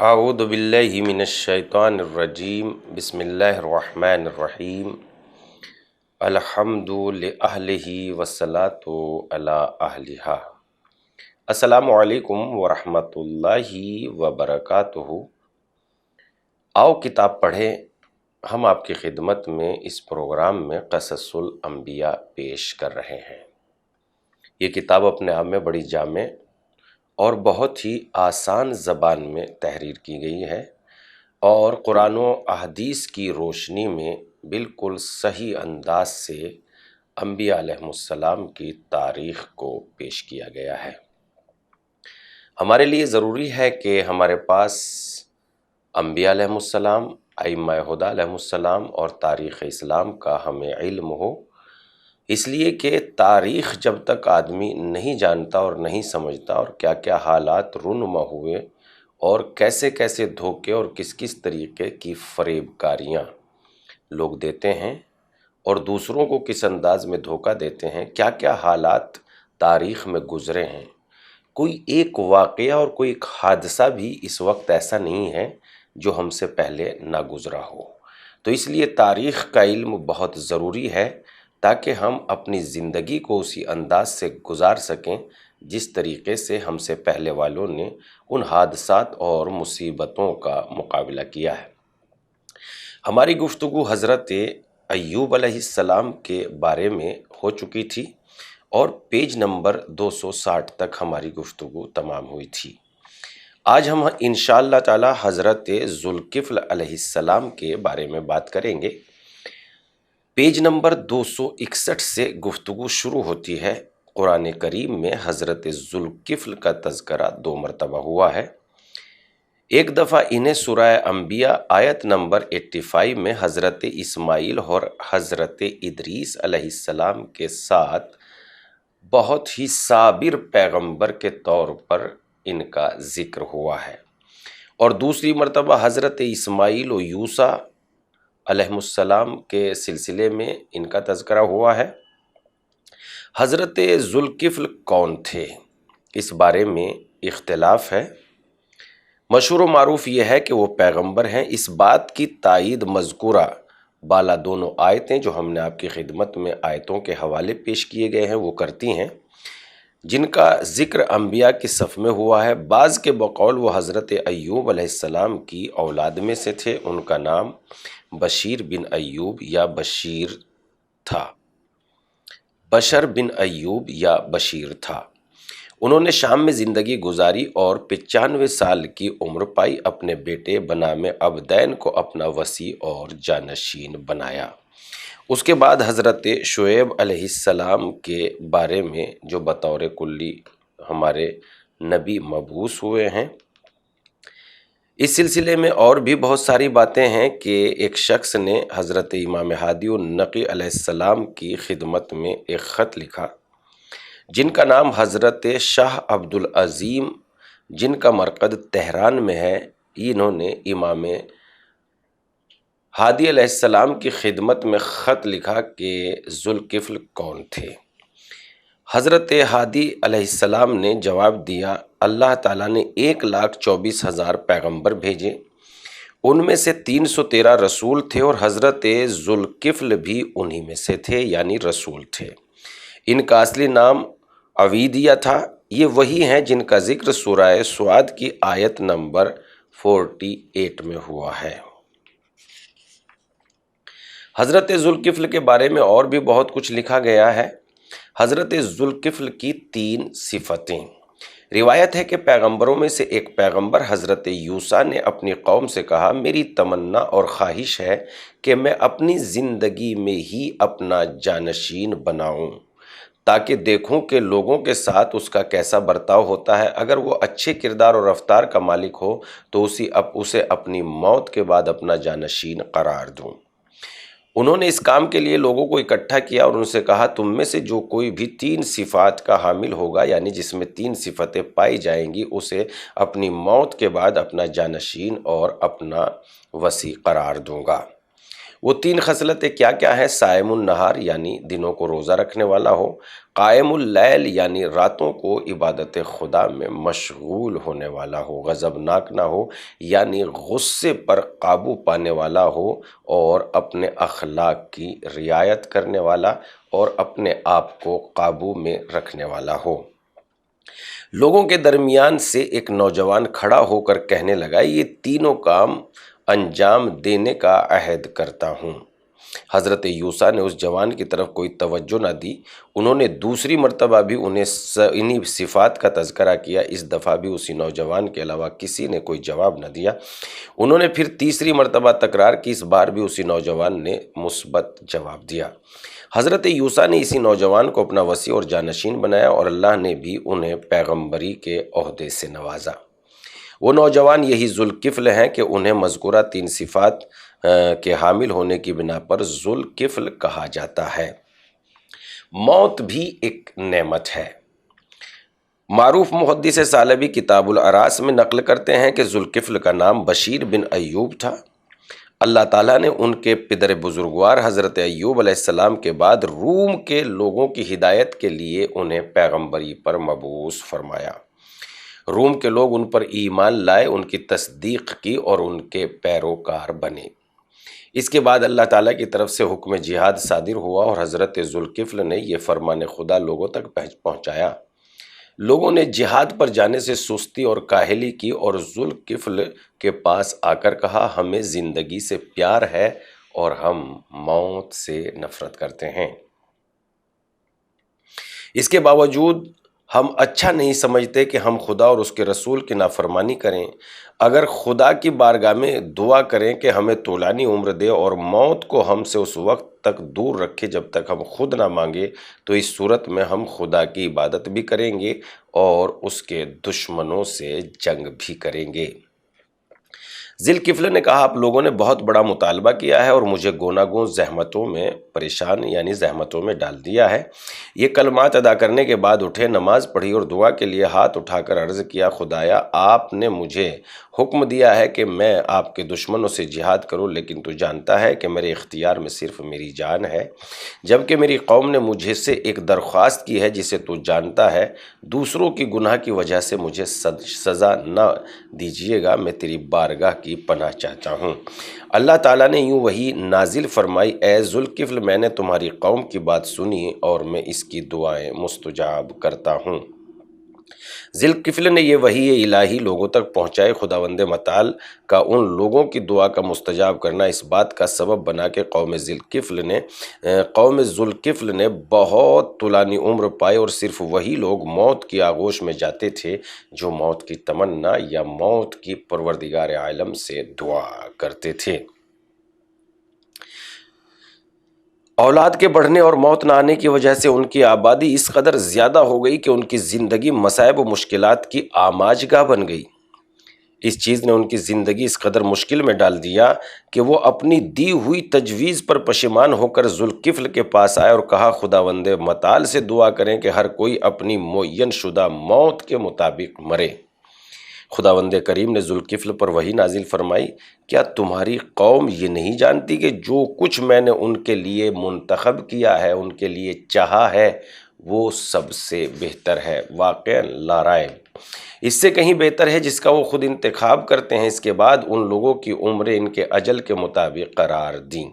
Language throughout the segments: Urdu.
اعوذ باللہ من الشیطان الرجیم بسم اللہ الرحمن الرحیم الحمد لأہلہ والصلاۃ علی اہلہا۔ السلام علیکم ورحمۃ اللہ وبرکاتہ۔ آؤ کتاب پڑھیں، ہم آپ کی خدمت میں اس پروگرام میں قصص الانبیاء پیش کر رہے ہیں۔ یہ کتاب اپنے آپ میں بڑی جامع اور بہت ہی آسان زبان میں تحریر کی گئی ہے اور قرآن و احادیث کی روشنی میں بالکل صحیح انداز سے انبیاء علیہ السلام کی تاریخ کو پیش کیا گیا ہے۔ ہمارے لیے ضروری ہے کہ ہمارے پاس انبیاء علیہ السلام، ائمہ ہدی علیہ السلام اور تاریخ اسلام کا ہمیں علم ہو، اس لیے کہ تاریخ جب تک آدمی نہیں جانتا اور نہیں سمجھتا اور کیا کیا حالات رونما ہوئے اور کیسے کیسے دھوکے اور کس کس طریقے کی فریب کاریاں لوگ دیتے ہیں اور دوسروں کو کس انداز میں دھوکہ دیتے ہیں، کیا کیا حالات تاریخ میں گزرے ہیں، کوئی ایک واقعہ اور کوئی ایک حادثہ بھی اس وقت ایسا نہیں ہے جو ہم سے پہلے نہ گزرا ہو۔ تو اس لیے تاریخ کا علم بہت ضروری ہے تاکہ ہم اپنی زندگی کو اسی انداز سے گزار سکیں جس طریقے سے ہم سے پہلے والوں نے ان حادثات اور مصیبتوں کا مقابلہ کیا ہے۔ ہماری گفتگو حضرت ایوب علیہ السلام کے بارے میں ہو چکی تھی اور پیج نمبر 260 تک ہماری گفتگو تمام ہوئی تھی۔ آج ہم انشاءاللہ تعالی حضرت ذوالکفل علیہ السلام کے بارے میں بات کریں گے۔ پیج نمبر 261 سے گفتگو شروع ہوتی ہے۔ قرآن کریم میں حضرت ذوالکفل کا تذکرہ 2 مرتبہ ہوا ہے۔ ایک دفعہ انہیں سورہ انبیاء آیت نمبر 85 میں حضرت اسماعیل اور حضرت ادریس علیہ السلام کے ساتھ بہت ہی صابر پیغمبر کے طور پر ان کا ذکر ہوا ہے، اور دوسری مرتبہ حضرت اسماعیل و یوسیٰ علیہ السلام کے سلسلے میں ان کا تذکرہ ہوا ہے۔ حضرت ذوالکفل کون تھے، اس بارے میں اختلاف ہے۔ مشہور و معروف یہ ہے کہ وہ پیغمبر ہیں۔ اس بات کی تائید مذکورہ بالا دونوں آیتیں جو ہم نے آپ کی خدمت میں آیتوں کے حوالے پیش کیے گئے ہیں وہ کرتی ہیں، جن کا ذکر انبیاء کی صف میں ہوا ہے۔ بعض کے بقول وہ حضرت ایوب علیہ السلام کی اولاد میں سے تھے، ان کا نام بشیر بن ایوب یا بشیر تھا، بشر بن ایوب یا بشیر تھا۔ انہوں نے شام میں زندگی گزاری اور 95 سال کی عمر پائی۔ اپنے بیٹے بنام عبدین کو اپنا وصی اور جانشین بنایا۔ اس کے بعد حضرت شعیب علیہ السلام کے بارے میں جو بطور کلی ہمارے نبی مبعوث ہوئے ہیں، اس سلسلے میں اور بھی بہت ساری باتیں ہیں کہ ایک شخص نے حضرت امام ہادی النقی علیہ السلام کی خدمت میں ایک خط لکھا، جن کا نام حضرت شاہ عبدالعظیم، جن کا مرکز تہران میں ہے، انہوں نے امام ہادی علیہ السلام کی خدمت میں خط لکھا کہ ذوالکفل کون تھے۔ حضرت ہادی علیہ السلام نے جواب دیا، اللہ تعالیٰ نے 1,24,000 پیغمبر بھیجے، ان میں سے 313 رسول تھے اور حضرت ذوالکفل بھی انہی میں سے تھے، یعنی رسول تھے۔ ان کا اصلی نام عویدیہ تھا۔ یہ وہی ہیں جن کا ذکر سورہ سعد کی آیت نمبر 48 میں ہوا ہے۔ حضرت ذوالکفل کے بارے میں اور بھی بہت کچھ لکھا گیا ہے۔ حضرت ذوالکفل کی 3 صفتیں۔ روایت ہے کہ پیغمبروں میں سے ایک پیغمبر حضرت یوسیٰ نے اپنی قوم سے کہا، میری تمنا اور خواہش ہے کہ میں اپنی زندگی میں ہی اپنا جانشین بناؤں تاکہ دیکھوں کہ لوگوں کے ساتھ اس کا کیسا برتاؤ ہوتا ہے۔ اگر وہ اچھے کردار اور رفتار کا مالک ہو تو اسے اپنی موت کے بعد اپنا جانشین قرار دوں۔ انہوں نے اس کام کے لیے لوگوں کو اکٹھا کیا اور ان سے کہا، تم میں سے جو کوئی بھی 3 صفات کا حامل ہوگا، یعنی جس میں 3 صفتیں پائی جائیں گی، اسے اپنی موت کے بعد اپنا جانشین اور اپنا وصی قرار دوں گا۔ وہ 3 خصلتیں کیا کیا ہیں؟ صائم النہار یعنی دنوں کو روزہ رکھنے والا ہو، قائم اللیل یعنی راتوں کو عبادت خدا میں مشغول ہونے والا ہو، غضبناک نہ ہو یعنی غصے پر قابو پانے والا ہو، اور اپنے اخلاق کی رعایت کرنے والا اور اپنے آپ کو قابو میں رکھنے والا ہو۔ لوگوں کے درمیان سے ایک نوجوان کھڑا ہو کر کہنے لگا، یہ تینوں کام انجام دینے کا عہد کرتا ہوں۔ حضرت یوسیٰ نے اس جوان کی طرف کوئی توجہ نہ دی۔ انہوں نے دوسری مرتبہ بھی انہی صفات کا تذکرہ کیا، اس دفعہ بھی اسی نوجوان کے علاوہ کسی نے کوئی جواب نہ دیا۔ انہوں نے پھر تیسری مرتبہ تکرار کی، اس بار بھی اسی نوجوان نے مثبت جواب دیا۔ حضرت یوسیٰ نے اسی نوجوان کو اپنا وصی اور جانشین بنایا، اور اللہ نے بھی انہیں پیغمبری کے عہدے سے نوازا۔ وہ نوجوان یہی ذوالکفل ہیں کہ انہیں مذکورہ 3 صفات کے حامل ہونے کی بنا پر ذوالکفل کہا جاتا ہے۔ موت بھی ایک نعمت ہے۔ معروف محدث ثعلبی کتاب الاعراس میں نقل کرتے ہیں کہ ذوالکفل کا نام بشیر بن ایوب تھا۔ اللہ تعالیٰ نے ان کے پدر بزرگوار حضرت ایوب علیہ السلام کے بعد روم کے لوگوں کی ہدایت کے لیے انہیں پیغمبری پر مبعوث فرمایا۔ روم کے لوگ ان پر ایمان لائے، ان کی تصدیق کی اور ان کے پیروکار بنے۔ اس کے بعد اللہ تعالیٰ کی طرف سے حکم جہاد صادر ہوا، اور حضرت ذوالکفل نے یہ فرمان خدا لوگوں تک پہنچایا۔ لوگوں نے جہاد پر جانے سے سستی اور کاہلی کی، اور ذوالکفل کے پاس آ کر کہا، ہمیں زندگی سے پیار ہے اور ہم موت سے نفرت کرتے ہیں۔ اس کے باوجود ہم اچھا نہیں سمجھتے کہ ہم خدا اور اس کے رسول کی نافرمانی کریں۔ اگر خدا کی بارگاہ میں دعا کریں کہ ہمیں طولانی عمر دے اور موت کو ہم سے اس وقت تک دور رکھے جب تک ہم خود نہ مانگے، تو اس صورت میں ہم خدا کی عبادت بھی کریں گے اور اس کے دشمنوں سے جنگ بھی کریں گے۔ ذوالکفل نے کہا، آپ لوگوں نے بہت بڑا مطالبہ کیا ہے اور مجھے گوناگون زحمتوں میں پریشان یعنی زحمتوں میں ڈال دیا ہے۔ یہ کلمات ادا کرنے کے بعد اٹھے، نماز پڑھی اور دعا کے لیے ہاتھ اٹھا کر عرض کیا، خدایا آپ نے مجھے حکم دیا ہے کہ میں آپ کے دشمنوں سے جہاد کروں، لیکن تو جانتا ہے کہ میرے اختیار میں صرف میری جان ہے، جبکہ میری قوم نے مجھے سے ایک درخواست کی ہے جسے تو جانتا ہے۔ دوسروں کی گناہ کی وجہ سے مجھے سزا نہ دیجیے گا، میں تیری بارگاہ کی پناہ چاہتا ہوں۔ اللہ تعالیٰ نے یوں وحی نازل فرمائی، اے ذوالکفل میں نے تمہاری قوم کی بات سنی اور میں اس کی دعائیں مستجاب کرتا ہوں۔ ذوالکفل نے یہ وحی الہی لوگوں تک پہنچائے۔ خداوند متعال کا ان لوگوں کی دعا کا مستجاب کرنا اس بات کا سبب بنا کہ قوم ذوالکفل نے بہت طولانی عمر پائی، اور صرف وہی لوگ موت کی آغوش میں جاتے تھے جو موت کی تمنا یا موت کی پروردگار عالم سے دعا کرتے تھے۔ اولاد کے بڑھنے اور موت نہ آنے کی وجہ سے ان کی آبادی اس قدر زیادہ ہو گئی کہ ان کی زندگی مصائب و مشکلات کی آماجگاہ بن گئی۔ اس چیز نے ان کی زندگی اس قدر مشکل میں ڈال دیا کہ وہ اپنی دی ہوئی تجویز پر پشیمان ہو کر ذوالکفل کے پاس آئے اور کہا، خداوند متعال سے دعا کریں کہ ہر کوئی اپنی معین شدہ موت کے مطابق مرے۔ خداوند کریم نے ذوالکفل پر وحی نازل فرمائی، کیا تمہاری قوم یہ نہیں جانتی کہ جو کچھ میں نے ان کے لیے منتخب کیا ہے، ان کے لیے چاہا ہے، وہ سب سے بہتر ہے، واقعاً لا ریب، اس سے کہیں بہتر ہے جس کا وہ خود انتخاب کرتے ہیں۔ اس کے بعد ان لوگوں کی عمریں ان کے اجل کے مطابق قرار دیں۔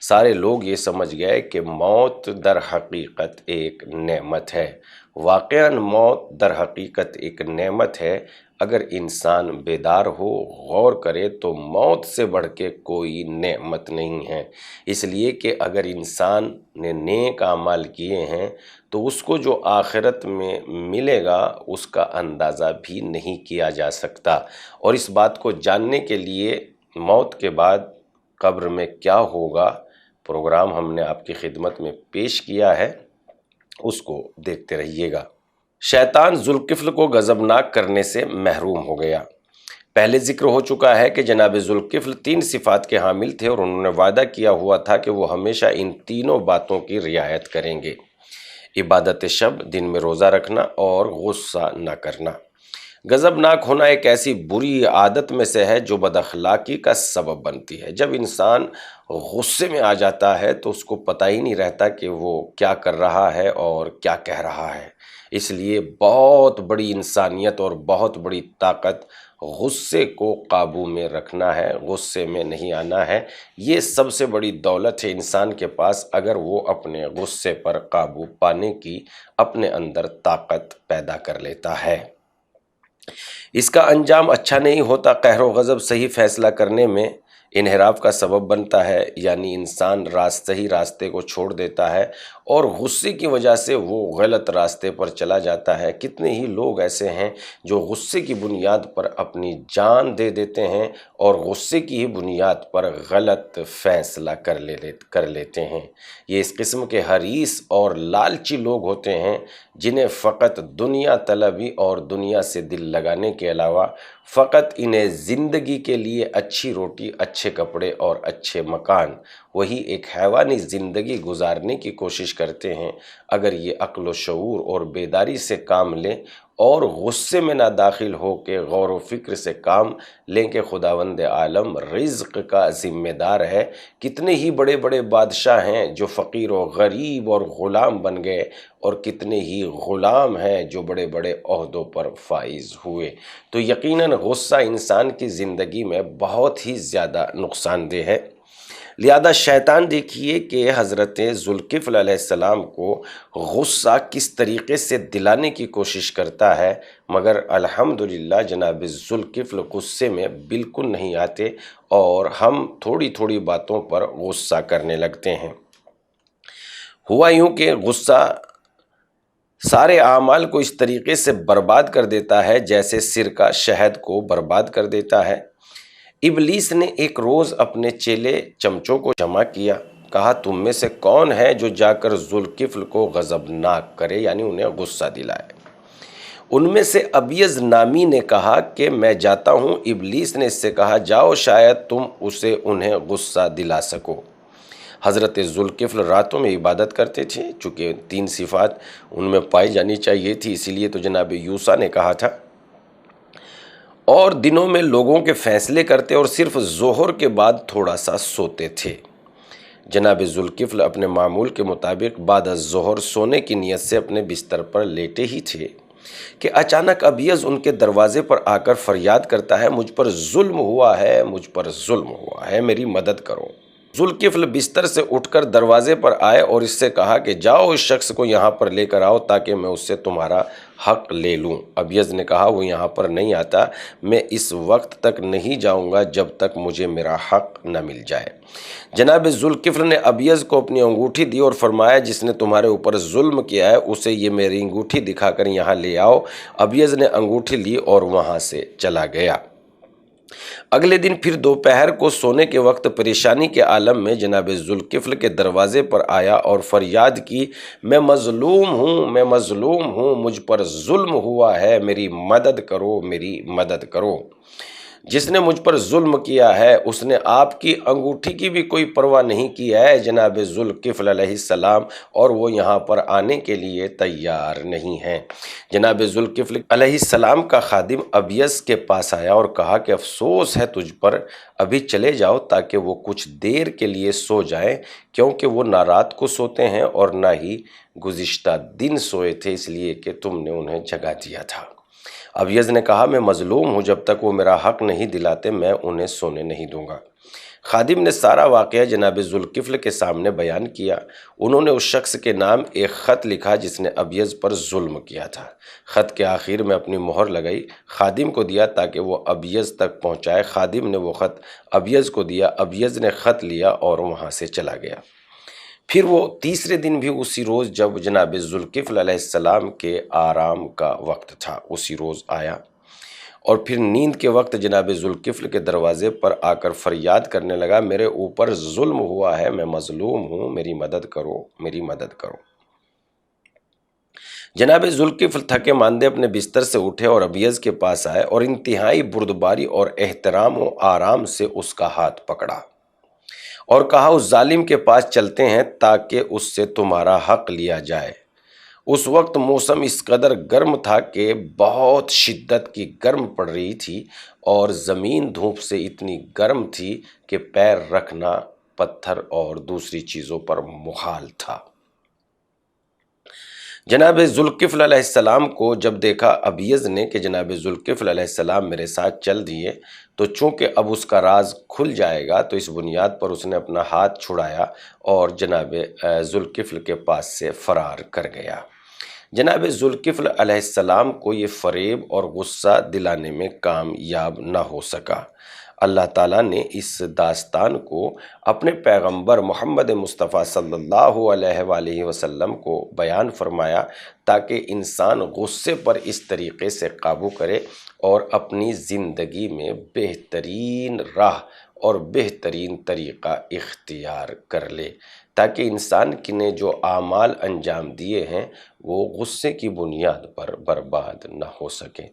سارے لوگ یہ سمجھ گئے کہ موت در حقیقت ایک نعمت ہے۔ واقعاً موت در حقیقت ایک نعمت ہے۔ اگر انسان بیدار ہو، غور کرے، تو موت سے بڑھ کے کوئی نعمت نہیں ہے۔ اس لیے کہ اگر انسان نے نیک اعمال کیے ہیں تو اس کو جو آخرت میں ملے گا اس کا اندازہ بھی نہیں کیا جا سکتا، اور اس بات کو جاننے کے لیے موت کے بعد قبر میں کیا ہوگا پروگرام ہم نے آپ کی خدمت میں پیش کیا ہے، اس کو دیکھتے رہیے گا۔ شیطان ذوالکفل کو غضبناک کرنے سے محروم ہو گیا۔ پہلے ذکر ہو چکا ہے کہ جناب ذوالکفل 3 صفات کے حامل تھے، اور انہوں نے وعدہ کیا ہوا تھا کہ وہ ہمیشہ ان تینوں باتوں کی رعایت کریں گے: عبادت شب، دن میں روزہ رکھنا، اور غصہ نہ کرنا۔ غضبناک ہونا ایک ایسی بری عادت میں سے ہے جو بد اخلاقی کا سبب بنتی ہے۔ جب انسان غصے میں آ جاتا ہے تو اس کو پتہ ہی نہیں رہتا کہ وہ کیا کر رہا ہے اور کیا کہہ رہا ہے۔ اس لیے بہت بڑی انسانیت اور بہت بڑی طاقت غصے کو قابو میں رکھنا ہے، غصے میں نہیں آنا ہے۔ یہ سب سے بڑی دولت ہے انسان کے پاس، اگر وہ اپنے غصے پر قابو پانے کی اپنے اندر طاقت پیدا کر لیتا ہے۔ اس کا انجام اچھا نہیں ہوتا۔ قہر و غضب صحیح فیصلہ کرنے میں انحراف کا سبب بنتا ہے، یعنی انسان صحیح راستے کو چھوڑ دیتا ہے اور غصے کی وجہ سے وہ غلط راستے پر چلا جاتا ہے۔ کتنے ہی لوگ ایسے ہیں جو غصے کی بنیاد پر اپنی جان دے دیتے ہیں اور غصے کی ہی بنیاد پر غلط فیصلہ کر لیتے ہیں۔ یہ اس قسم کے حریص اور لالچی لوگ ہوتے ہیں جنہیں فقط دنیا طلبی اور دنیا سے دل لگانے کے علاوہ فقط انہیں زندگی کے لیے اچھی روٹی، اچھے کپڑے اور اچھے مکان، وہی ایک حیوانی زندگی گزارنے کی کوشش کرتے ہیں۔ اگر یہ عقل و شعور اور بیداری سے کام لیں اور غصے میں نہ داخل ہو کے غور و فکر سے کام لیں کہ خداوند عالم رزق کا ذمہ دار ہے۔ کتنے ہی بڑے بڑے بادشاہ ہیں جو فقیر و غریب اور غلام بن گئے، اور کتنے ہی غلام ہیں جو بڑے بڑے عہدوں پر فائز ہوئے۔ تو یقیناً غصہ انسان کی زندگی میں بہت ہی زیادہ نقصان دہ ہے۔ لہذا شیطان دیکھیے کہ حضرت ذوالکفل علیہ السلام کو غصہ کس طریقے سے دلانے کی کوشش کرتا ہے، مگر الحمدللہ جناب ذوالکفل غصے میں بالکل نہیں آتے اور ہم تھوڑی تھوڑی باتوں پر غصہ کرنے لگتے ہیں۔ ہوا یوں کہ غصہ سارے اعمال کو اس طریقے سے برباد کر دیتا ہے جیسے سرکہ شہد کو برباد کر دیتا ہے۔ ابلیس نے ایک روز اپنے چیلے چمچوں کو جمع کیا، کہا تم میں سے کون ہے جو جا کر ذوالکفل کو غضبناک کرے، یعنی انہیں غصہ دلائے۔ ان میں سے ابیض نامی نے کہا کہ میں جاتا ہوں۔ ابلیس نے اس سے کہا جاؤ، شاید تم انہیں غصہ دلا سکو۔ حضرت ذوالکفل راتوں میں عبادت کرتے تھے، چونکہ 3 صفات ان میں پائی جانی چاہیے تھی، اسی لیے تو جناب یوسیٰ نے کہا تھا، اور دنوں میں لوگوں کے فیصلے کرتے اور صرف ظہر کے بعد تھوڑا سا سوتے تھے۔ جناب ذوالکفل اپنے معمول کے مطابق بعد الظہر سونے کی نیت سے اپنے بستر پر لیٹے ہی تھے کہ اچانک ابیض ان کے دروازے پر آ کر فریاد کرتا ہے مجھ پر ظلم ہوا ہے، مجھ پر ظلم ہوا ہے، میری مدد کرو۔ ذوالکفل بستر سے اٹھ کر دروازے پر آئے اور اس سے کہا کہ جاؤ اس شخص کو یہاں پر لے کر آؤ تاکہ میں اس سے تمہارا حق لے لوں۔ ابیض نے کہا وہ یہاں پر نہیں آتا، میں اس وقت تک نہیں جاؤں گا جب تک مجھے میرا حق نہ مل جائے۔ جناب ذوالکفل نے ابیض کو اپنی انگوٹھی دی اور فرمایا جس نے تمہارے اوپر ظلم کیا ہے اسے یہ میری انگوٹھی دکھا کر یہاں لے آؤ۔ ابیض نے انگوٹھی لی اور وہاں سے چلا گیا۔ اگلے دن پھر دوپہر کو سونے کے وقت پریشانی کے عالم میں جناب ذوالکفل کے دروازے پر آیا اور فریاد کی میں مظلوم ہوں، میں مظلوم ہوں، مجھ پر ظلم ہوا ہے، میری مدد کرو، میری مدد کرو۔ جس نے مجھ پر ظلم کیا ہے اس نے آپ کی انگوٹھی کی بھی کوئی پرواہ نہیں کی ہے جناب ذوالکفل علیہ السلام، اور وہ یہاں پر آنے کے لیے تیار نہیں ہیں۔ جناب ذوالکفل علیہ السلام کا خادم ابیض کے پاس آیا اور کہا کہ افسوس ہے تجھ پر، ابھی چلے جاؤ تاکہ وہ کچھ دیر کے لیے سو جائیں، کیونکہ وہ نہ رات کو سوتے ہیں اور نہ ہی گزشتہ دن سوئے تھے، اس لیے کہ تم نے انہیں جگا دیا تھا۔ ابیض نے کہا میں مظلوم ہوں، جب تک وہ میرا حق نہیں دلاتے میں انہیں سونے نہیں دوں گا۔ خادم نے سارا واقعہ جناب ذوالکفل کے سامنے بیان کیا۔ انہوں نے اس شخص کے نام ایک خط لکھا جس نے ابیض پر ظلم کیا تھا۔ خط کے آخر میں اپنی مہر لگائی، خادم کو دیا تاکہ وہ ابیض تک پہنچائے۔ خادم نے وہ خط ابیض کو دیا، ابیض نے خط لیا اور وہاں سے چلا گیا۔ پھر وہ تیسرے دن بھی اسی روز جب جناب ذوالکفل علیہ السلام کے آرام کا وقت تھا اسی روز آیا، اور پھر نیند کے وقت جناب ذوالکفل کے دروازے پر آ کر فریاد کرنے لگا میرے اوپر ظلم ہوا ہے، میں مظلوم ہوں، میری مدد کرو، میری مدد کرو۔ جناب ذوالکفل تھکے ماندے اپنے بستر سے اٹھے اور ابیض کے پاس آئے اور انتہائی بردباری اور احترام و آرام سے اس کا ہاتھ پکڑا اور کہا اس ظالم کے پاس چلتے ہیں تاکہ اس سے تمہارا حق لیا جائے۔ اس وقت موسم اس قدر گرم تھا کہ بہت شدت کی گرم پڑ رہی تھی اور زمین دھوپ سے اتنی گرم تھی کہ پیر رکھنا پتھر اور دوسری چیزوں پر محال تھا۔ جناب ذوالکفل علیہ السلام کو جب دیکھا ابیض نے کہ جناب ذوالکفل علیہ السلام میرے ساتھ چل دیے تو چونکہ اب اس کا راز کھل جائے گا، تو اس بنیاد پر اس نے اپنا ہاتھ چھڑایا اور جناب ذوالکفل کے پاس سے فرار کر گیا۔ جناب ذوالکفل علیہ السلام کو یہ فریب اور غصہ دلانے میں کامیاب نہ ہو سکا۔ اللہ تعالیٰ نے اس داستان کو اپنے پیغمبر محمد مصطفیٰ صلی اللہ علیہ وآلہ وسلم کو بیان فرمایا تاکہ انسان غصے پر اس طریقے سے قابو کرے اور اپنی زندگی میں بہترین راہ اور بہترین طریقہ اختیار کر لے، تاکہ انسان نے جو اعمال انجام دیے ہیں وہ غصے کی بنیاد پر برباد نہ ہو سکیں۔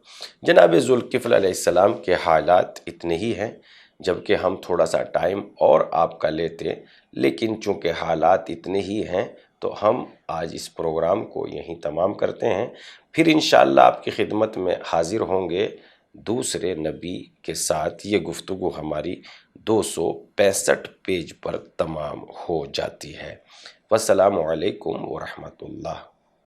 جناب ذوالکفل علیہ السلام کے حالات اتنے ہی ہیں، جبکہ ہم تھوڑا سا ٹائم اور آپ کا لیتے، لیکن چونکہ حالات اتنے ہی ہیں تو ہم آج اس پروگرام کو یہیں تمام کرتے ہیں۔ پھر انشاءاللہ آپ کی خدمت میں حاضر ہوں گے دوسرے نبی کے ساتھ۔ یہ گفتگو ہماری 265 پیج پر تمام ہو جاتی ہے۔ والسلام علیکم ورحمۃ اللہ۔